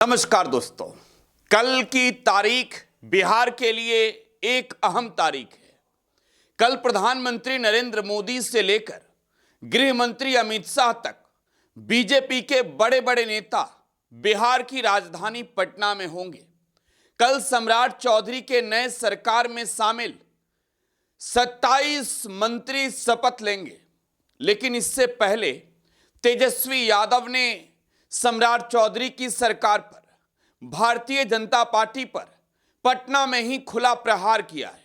नमस्कार दोस्तों, कल की तारीख बिहार के लिए एक अहम तारीख है। कल प्रधानमंत्री नरेंद्र मोदी से लेकर गृह मंत्री अमित शाह तक बीजेपी के बड़े बड़े नेता बिहार की राजधानी पटना में होंगे। कल सम्राट चौधरी के नए सरकार में शामिल 27 मंत्री शपथ लेंगे, लेकिन इससे पहले तेजस्वी यादव ने सम्राट चौधरी की सरकार पर, भारतीय जनता पार्टी पर पटना में ही खुला प्रहार किया है।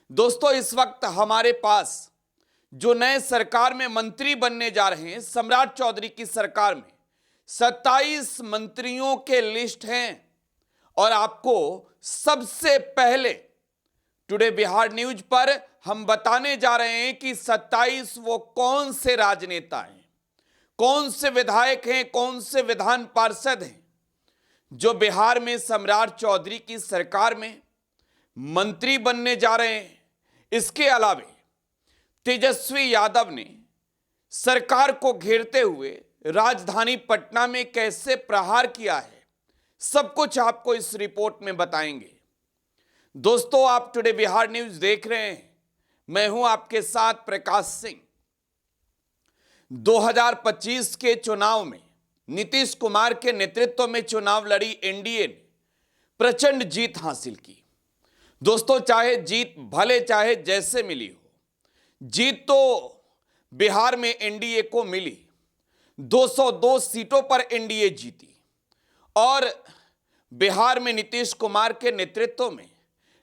दोस्तों, इस वक्त हमारे पास जो नए सरकार में मंत्री बनने जा रहे हैं, सम्राट चौधरी की सरकार में 27 मंत्रियों के लिस्ट हैं और आपको सबसे पहले टुडे बिहार न्यूज पर हम बताने जा रहे हैं कि 27 वो कौन से राजनेता हैं, कौन से विधायक हैं, कौन से विधान पार्षद हैं जो बिहार में सम्राट चौधरी की सरकार में मंत्री बनने जा रहे हैं। इसके अलावे तेजस्वी यादव ने सरकार को घेरते हुए राजधानी पटना में कैसे प्रहार किया है, सब कुछ आपको इस रिपोर्ट में बताएंगे। दोस्तों, आप टुडे बिहार न्यूज देख रहे हैं, मैं हूं आपके साथ प्रकाश सिंह। 2025 के चुनाव में नीतीश कुमार के नेतृत्व में चुनाव लड़ी एनडीए ने प्रचंड जीत हासिल की। दोस्तों, चाहे जीत भले चाहे जैसे मिली हो, जीत तो बिहार में एनडीए को मिली। 202 सीटों पर एनडीए जीती और बिहार में नीतीश कुमार के नेतृत्व में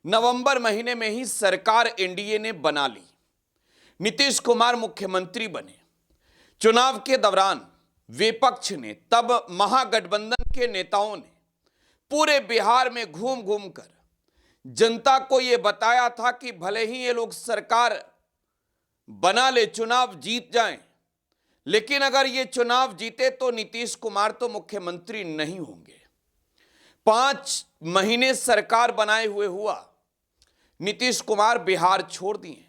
नवंबर महीने में ही सरकार एनडीए ने बना ली। नीतीश कुमार मुख्यमंत्री बने। चुनाव के दौरान विपक्ष ने, तब महागठबंधन के नेताओं ने पूरे बिहार में घूम घूम कर जनता को यह बताया था कि भले ही ये लोग सरकार बना ले, चुनाव जीत जाएं, लेकिन अगर ये चुनाव जीते तो नीतीश कुमार तो मुख्यमंत्री नहीं होंगे। 5 महीने सरकार बनाए हुए हुआ, नीतीश कुमार बिहार छोड़ दिए।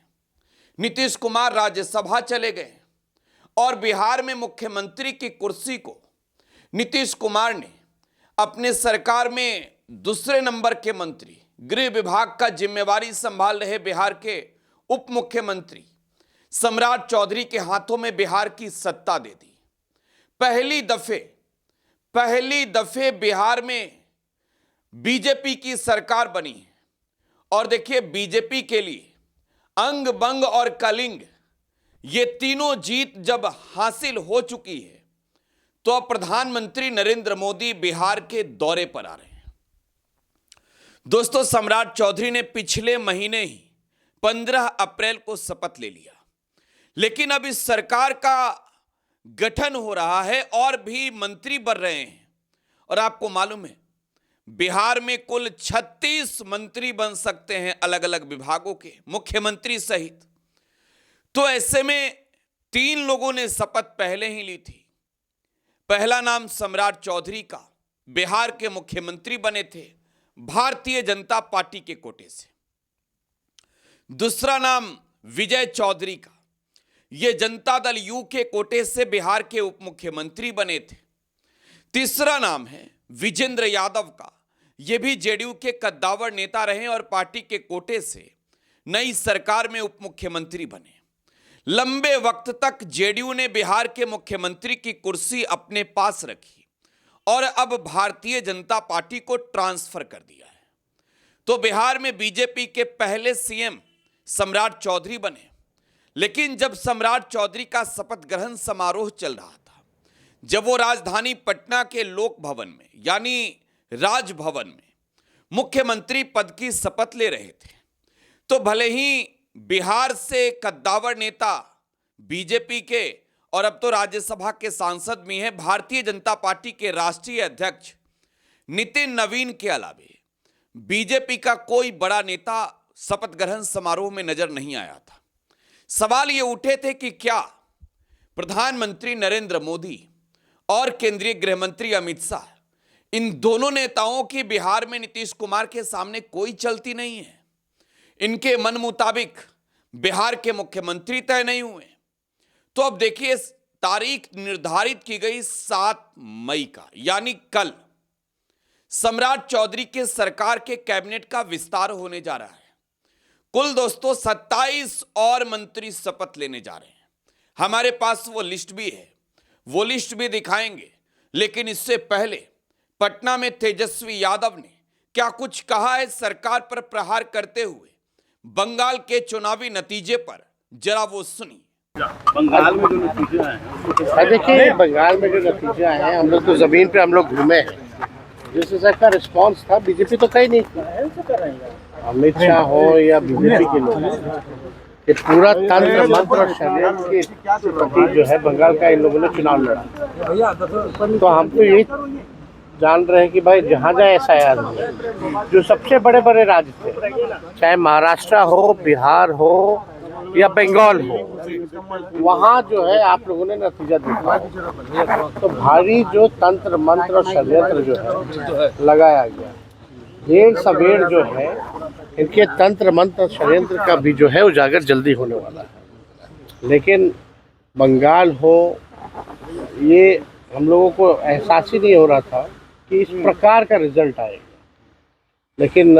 नीतीश कुमार राज्यसभा चले गए और बिहार में मुख्यमंत्री की कुर्सी को नीतीश कुमार ने अपने सरकार में दूसरे नंबर के मंत्री, गृह विभाग का जिम्मेवारी संभाल रहे बिहार के उप मुख्यमंत्री सम्राट चौधरी के हाथों में बिहार की सत्ता दे दी। पहली दफे बिहार में बीजेपी की सरकार बनी है और देखिए, बीजेपी के लिए अंग बंग और कलिंग, ये तीनों जीत जब हासिल हो चुकी है तो अब प्रधानमंत्री नरेंद्र मोदी बिहार के दौरे पर आ रहे हैं। दोस्तों, सम्राट चौधरी ने पिछले महीने ही 15 अप्रैल को शपथ ले लिया, लेकिन अब इस सरकार का गठन हो रहा है और भी मंत्री बन रहे हैं। और आपको मालूम है, बिहार में कुल 36 मंत्री बन सकते हैं अलग अलग विभागों के, मुख्यमंत्री सहित। तो ऐसे में 3 लोगों ने शपथ पहले ही ली थी। पहला नाम सम्राट चौधरी का, बिहार के मुख्यमंत्री बने थे भारतीय जनता पार्टी के कोटे से। दूसरा नाम विजय चौधरी का, यह जनता दल यू के कोटे से बिहार के उप मुख्यमंत्री बने थे। तीसरा नाम है विजेंद्र यादव का, यह भी जेडीयू के कद्दावर नेता रहे और पार्टी के कोटे से नई सरकार में उप मुख्यमंत्री बने। लंबे वक्त तक जेडीयू ने बिहार के मुख्यमंत्री की कुर्सी अपने पास रखी और अब भारतीय जनता पार्टी को ट्रांसफर कर दिया है। तो बिहार में बीजेपी के पहले सीएम सम्राट चौधरी बने। लेकिन जब सम्राट चौधरी का शपथ ग्रहण समारोह चल रहा था, जब वो राजधानी पटना के लोक भवन में यानी राजभवन में मुख्यमंत्री पद की शपथ ले रहे थे, तो भले ही बिहार से कद्दावर नेता बीजेपी के और अब तो राज्यसभा के सांसद भी हैं भारतीय जनता पार्टी के राष्ट्रीय अध्यक्ष नितिन नवीन के अलावे बीजेपी का कोई बड़ा नेता शपथ ग्रहण समारोह में नजर नहीं आया था। सवाल ये उठे थे कि क्या प्रधानमंत्री नरेंद्र मोदी और केंद्रीय गृह मंत्री अमित शाह, इन दोनों नेताओं की बिहार में नीतीश कुमार के सामने कोई चलती नहीं है। इनके मन मुताबिक बिहार के मुख्यमंत्री तय नहीं हुए। तो अब देखिए, तारीख निर्धारित की गई 7 मई का, यानी कल। सम्राट चौधरी के सरकार के कैबिनेट का विस्तार होने जा रहा है। कुल दोस्तों 27 और मंत्री शपथ लेने जा रहे हैं। हमारे पास वो लिस्ट भी है, वो लिस्ट भी दिखाएंगे। लेकिन इससे पहले पटना में तेजस्वी यादव ने क्या कुछ कहा है सरकार पर प्रहार करते हुए बंगाल के चुनावी नतीजे पर, जरा वो सुनिए। बंगाल में जो नतीजे आए, देखिए बंगाल में जो नतीजे आए हैं, हम लोग तो जमीन पे हम लोग घूमे हैं। जिस हिसाब का रिस्पांस था, बीजेपी तो कहीं नहीं, अमित शाह हो या बीजेपी के लोग, ये पूरा तंत्र मंत्र और षड्यंत्र के प्रति जो है बंगाल का इन लोगों ने चुनाव लड़ा। तो हम तो यही जान रहे हैं कि भाई जहाँ जहाँ SIR जो सबसे बड़े बड़े राज्य थे, चाहे महाराष्ट्र हो, बिहार हो या बंगाल हो, वहाँ जो है आप लोगों ने नतीजा देखा। तो भारी जो तंत्र मंत्र और षड्यंत्र जो है लगाया गया, देर सवेर जो है इनके तंत्र मंत्र षड्यंत्र का भी जो है उजागर जल्दी होने वाला है। लेकिन बंगाल हो, ये हम लोगों को एहसास ही नहीं हो रहा था कि इस प्रकार का रिजल्ट आएगा। लेकिन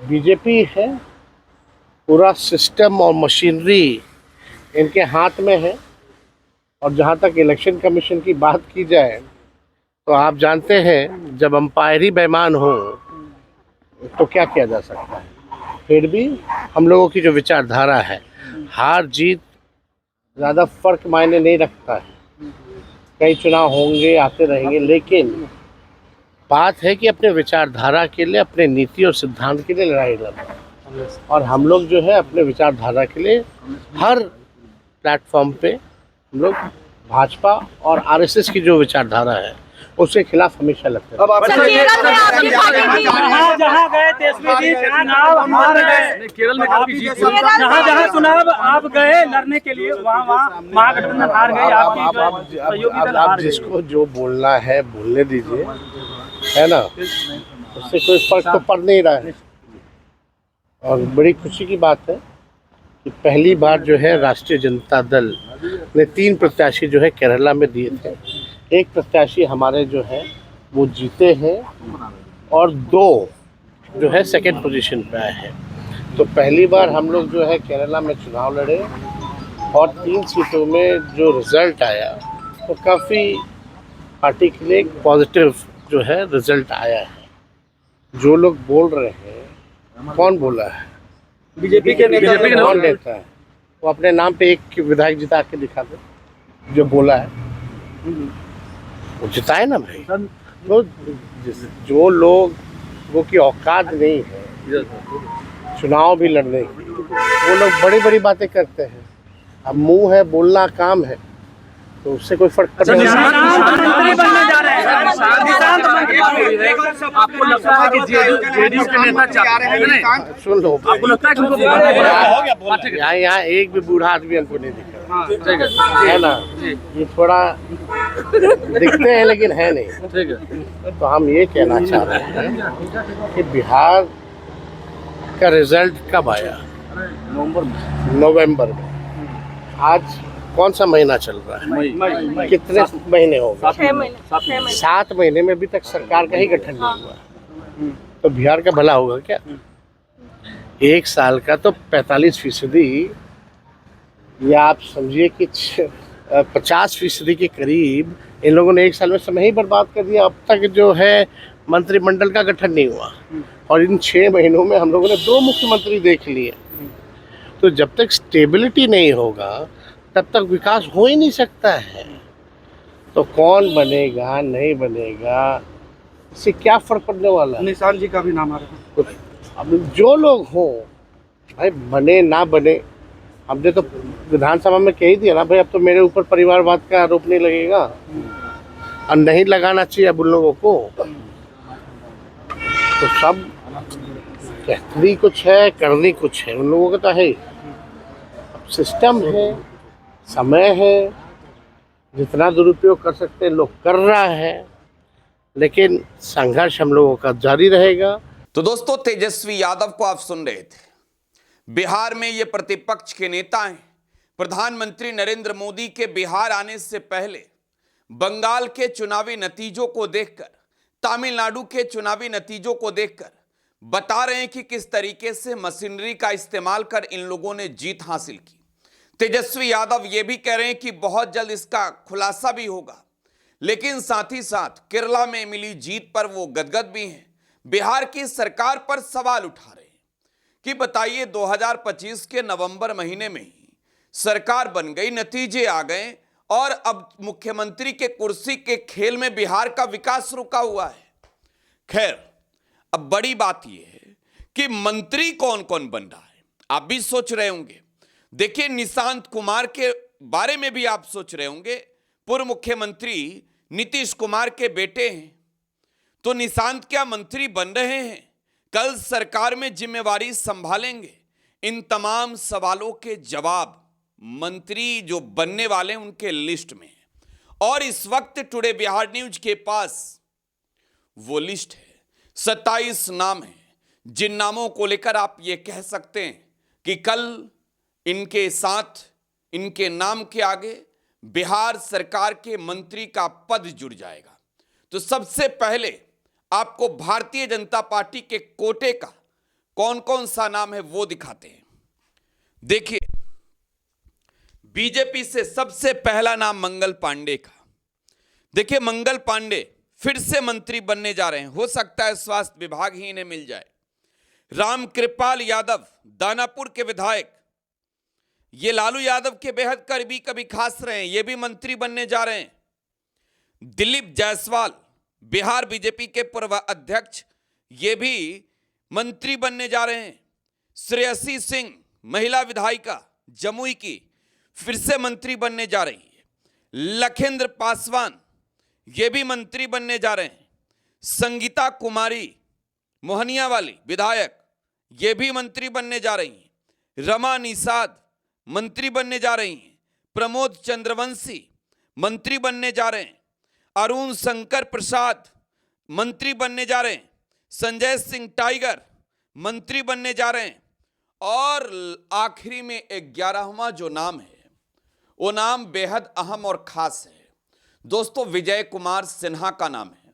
बीजेपी है, पूरा सिस्टम और मशीनरी इनके हाथ में है। और जहाँ तक इलेक्शन कमीशन की बात की जाए तो आप जानते हैं जब अंपायर ही बेईमान हो तो क्या किया जा सकता है। फिर भी हम लोगों की जो विचारधारा है, हार जीत ज़्यादा फर्क मायने नहीं रखता है। कई चुनाव होंगे, आते रहेंगे, लेकिन बात है कि अपने विचारधारा के लिए, अपने नीति और सिद्धांत के लिए लड़ाई लड़ना। और हम लोग जो है अपने विचारधारा के लिए हर प्लेटफॉर्म पे हम लोग भाजपा और RSS की जो विचारधारा है उसके खिलाफ हमेशा लगते हैं। जहाँ गए तेजस्वी जी चुनाव हार गए, केरल में काफी जीत, जहाँ चुनाव आप गए लड़ने के लिए वहाँ महागठबंधन हार गए, आपकी सहयोगी दल हार गए। जिसको जो बोलना है बोलने दीजिए, है ना, उससे कोई फर्क तो पड़ नहीं रहा है। और बड़ी खुशी की बात है कि पहली बार जो है राष्ट्रीय जनता दल ने 3 प्रत्याशी जो है केरला में दिए थे। एक प्रत्याशी हमारे जो है वो जीते हैं और 2 जो है सेकंड पोजीशन पे आए हैं। तो पहली बार हम लोग जो है केरला में चुनाव लड़े और 3 सीटों में जो रिज़ल्ट आया तो काफ़ी पार्टी के लिए एक पॉजिटिव जो है रिज़ल्ट आया है। जो लोग बोल रहे हैं, कौन बोला है? बीजेपी के कौन नेता है? वो अपने नाम पे एक विधायक जिता के दिखा दे जो बोला है, वो जिताए ना भाई। तो जो लोगों की औकात नहीं है चुनाव भी लड़ने की, वो लोग बड़ी बड़ी बातें करते हैं। अब मुंह है, बोलना काम है, तो उससे कोई फर्क पड़ता नहीं। आपको लगता है कि जेडीयू के नेता चाहते हैं? सुन लो, आपको लगता है कि यहाँ एक भी बूढ़ा आदमी हमको नहीं दिखा, है ना। ये थोड़ा दिखते हैं लेकिन है नहीं। तो हम ये कहना चाह रहे हैं कि बिहार का रिजल्ट कब आया? नवंबर में। आज कौन सा महीना चल रहा है? कितने महीने हो गए? 6 महीने। 7 महीने में अभी तक सरकार का ही गठन नहीं हुआ। तो बिहार का भला होगा क्या? 1 साल का तो 45%, या आप समझिए कि 50% के करीब इन लोगों ने 1 साल में समय ही बर्बाद कर दिया। अब तक जो है मंत्रिमंडल का गठन नहीं हुआ और इन 6 महीनों में हम लोगों ने 2 मुख्यमंत्री देख लिए। तो जब तक स्टेबिलिटी नहीं होगा तब तक विकास हो ही नहीं सकता है। तो कौन बनेगा नहीं बनेगा, इससे क्या फर्क पड़ने वाला है? निशान जी का भी नाम आ रहा है। अब जो लोग हो भाई, बने ना बने, हमने तो विधानसभा में कह ही दिया ना भाई, अब तो मेरे ऊपर परिवारवाद का आरोप नहीं लगेगा और नहीं लगाना चाहिए अब उन लोगों को। तो सब कहती कुछ है, करनी कुछ है, उन लोगों का तो है। अब सिस्टम है, समय है, जितना दुरुपयोग कर सकते हैं लोग कर रहा है, लेकिन संघर्ष हम लोगों का जारी रहेगा। तो दोस्तों, तेजस्वी यादव को आप सुन रहे थे। बिहार में ये प्रतिपक्ष के नेता हैं। प्रधानमंत्री नरेंद्र मोदी के बिहार आने से पहले बंगाल के चुनावी नतीजों को देखकर तमिलनाडु के चुनावी नतीजों को देखकर बता रहे हैं कि किस तरीके से मशीनरी का इस्तेमाल कर इन लोगों ने जीत हासिल की। तेजस्वी यादव ये भी कह रहे हैं कि बहुत जल्द इसका खुलासा भी होगा, लेकिन साथ ही साथ केरला में मिली जीत पर वो गदगद भी हैं। बिहार की सरकार पर सवाल उठा रहे हैं कि बताइए 2025 के नवंबर महीने में ही सरकार बन गई, नतीजे आ गए और अब मुख्यमंत्री के कुर्सी के खेल में बिहार का विकास रुका हुआ है। खैर, अब बड़ी बात यह है कि मंत्री कौन कौन बन रहा है, आप भी सोच रहे होंगे। देखिए, निशांत कुमार के बारे में भी आप सोच रहे होंगे। पूर्व मुख्यमंत्री नीतीश कुमार के बेटे हैं, तो निशांत क्या मंत्री बन रहे हैं? कल सरकार में जिम्मेवारी संभालेंगे। इन तमाम सवालों के जवाब मंत्री जो बनने वाले हैं उनके लिस्ट में है और इस वक्त टुडे बिहार न्यूज के पास वो लिस्ट है। 27 नाम है, जिन नामों को लेकर आप ये कह सकते हैं कि कल इनके साथ, इनके नाम के आगे बिहार सरकार के मंत्री का पद जुड़ जाएगा। तो सबसे पहले आपको भारतीय जनता पार्टी के कोटे का कौन कौन सा नाम है वो दिखाते हैं। देखिए, बीजेपी से सबसे पहला नाम मंगल पांडे का। देखिए, मंगल पांडे फिर से मंत्री बनने जा रहे हैं, हो सकता है स्वास्थ्य विभाग ही इन्हें मिल जाए। रामकृपाल यादव, दानापुर के विधायक, ये लालू यादव के बेहद करीबी कभी खास रहे हैं, ये भी मंत्री बनने जा रहे हैं। दिलीप जायसवाल, बिहार बीजेपी के पूर्व अध्यक्ष, ये भी मंत्री बनने जा रहे हैं। श्रेयसी सिंह, महिला विधायिका जमुई की, फिर से मंत्री बनने जा रही है। लखेंद्र पासवान, ये भी मंत्री बनने जा रहे हैं। संगीता कुमारी, मोहनिया वाली विधायक, ये भी मंत्री बनने जा रही हैं। रमा निषाद मंत्री बनने जा रही हैं। प्रमोद चंद्रवंशी मंत्री बनने जा रहे हैं। अरुण शंकर प्रसाद मंत्री बनने जा रहे हैं। संजय सिंह टाइगर मंत्री बनने जा रहे हैं। और आखिरी में 11वां जो नाम है वो नाम बेहद अहम और खास है दोस्तों, विजय कुमार सिन्हा का नाम है।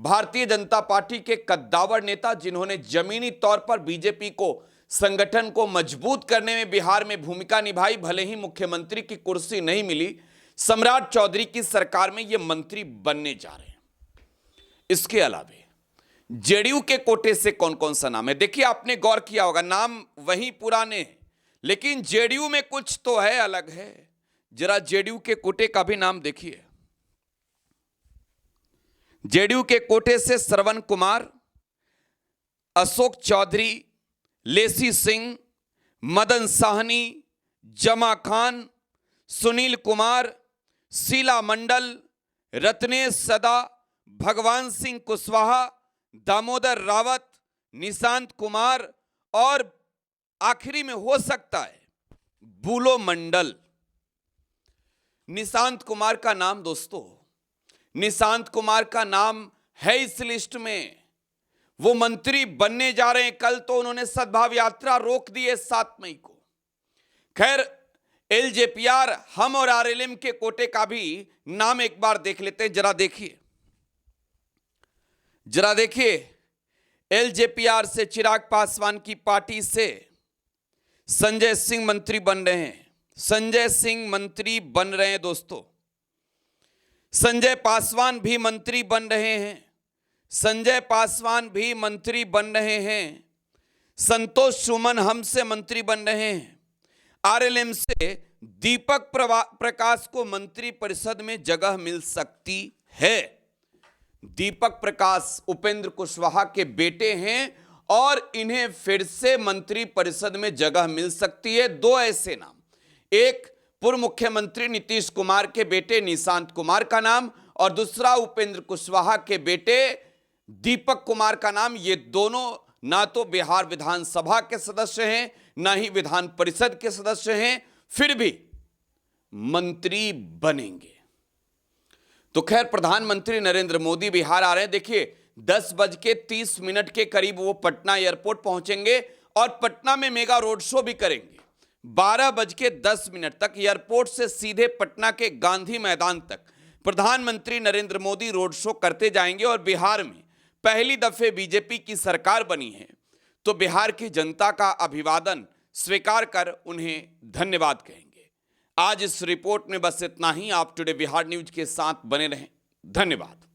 भारतीय जनता पार्टी के कद्दावर नेता, जिन्होंने जमीनी तौर पर बीजेपी को, संगठन को मजबूत करने में बिहार में भूमिका निभाई। भले ही मुख्यमंत्री की कुर्सी नहीं मिली, सम्राट चौधरी की सरकार में ये मंत्री बनने जा रहे हैं। इसके अलावा जेडीयू के कोटे से कौन कौन सा नाम है? देखिए, आपने गौर किया होगा, नाम वही पुराने हैं, लेकिन जेडीयू में कुछ तो है, अलग है। जरा जेडीयू के कोटे का भी नाम देखिए। जेडीयू के कोटे से श्रवण कुमार, अशोक चौधरी, लेसी सिंह, मदन साहनी, जमा खान, सुनील कुमार, शीला मंडल, रत्नेश सदा, भगवान सिंह कुशवाहा, दामोदर रावत, निशांत कुमार और आखिरी में हो सकता है बुलो मंडल। निशांत कुमार का नाम दोस्तों, निशांत कुमार का नाम है इस लिस्ट में। वो मंत्री बनने जा रहे हैं। कल तो उन्होंने सद्भाव यात्रा रोक दी है 7 मई को। खैर, एलजेपीआर, हम और आरएलएम के कोटे का भी नाम एक बार देख लेते हैं। जरा देखिए, एलजेपीआर से चिराग पासवान की पार्टी से संजय सिंह मंत्री बन रहे हैं। संजय सिंह मंत्री बन रहे हैं दोस्तों। संजय पासवान भी मंत्री बन रहे हैं। संजय पासवान भी मंत्री बन रहे हैं। संतोष सुमन हमसे मंत्री बन रहे हैं। आरएलएम से दीपक प्रकाश को मंत्री परिषद में जगह मिल सकती है। दीपक प्रकाश उपेंद्र कुशवाहा के बेटे हैं और इन्हें फिर से मंत्री परिषद में जगह मिल सकती है। 2 ऐसे नाम, एक पूर्व मुख्यमंत्री नीतीश कुमार के बेटे निशांत कुमार का नाम और दूसरा उपेंद्र कुशवाहा के बेटे दीपक कुमार का नाम। ये दोनों ना तो बिहार विधानसभा के सदस्य हैं, ना ही विधान परिषद के सदस्य हैं, फिर भी मंत्री बनेंगे। तो खैर, प्रधानमंत्री नरेंद्र मोदी बिहार आ रहे हैं। देखिए, 10:30 के करीब वो पटना एयरपोर्ट पहुंचेंगे और पटना में मेगा रोड शो भी करेंगे। 12:10 तक एयरपोर्ट से सीधे पटना के गांधी मैदान तक प्रधानमंत्री नरेंद्र मोदी रोड शो करते जाएंगे और बिहार में पहली दफे बीजेपी की सरकार बनी है तो बिहार की जनता का अभिवादन स्वीकार कर उन्हें धन्यवाद कहेंगे। आज इस रिपोर्ट में बस इतना ही। आप टुडे बिहार न्यूज के साथ बने रहें। धन्यवाद।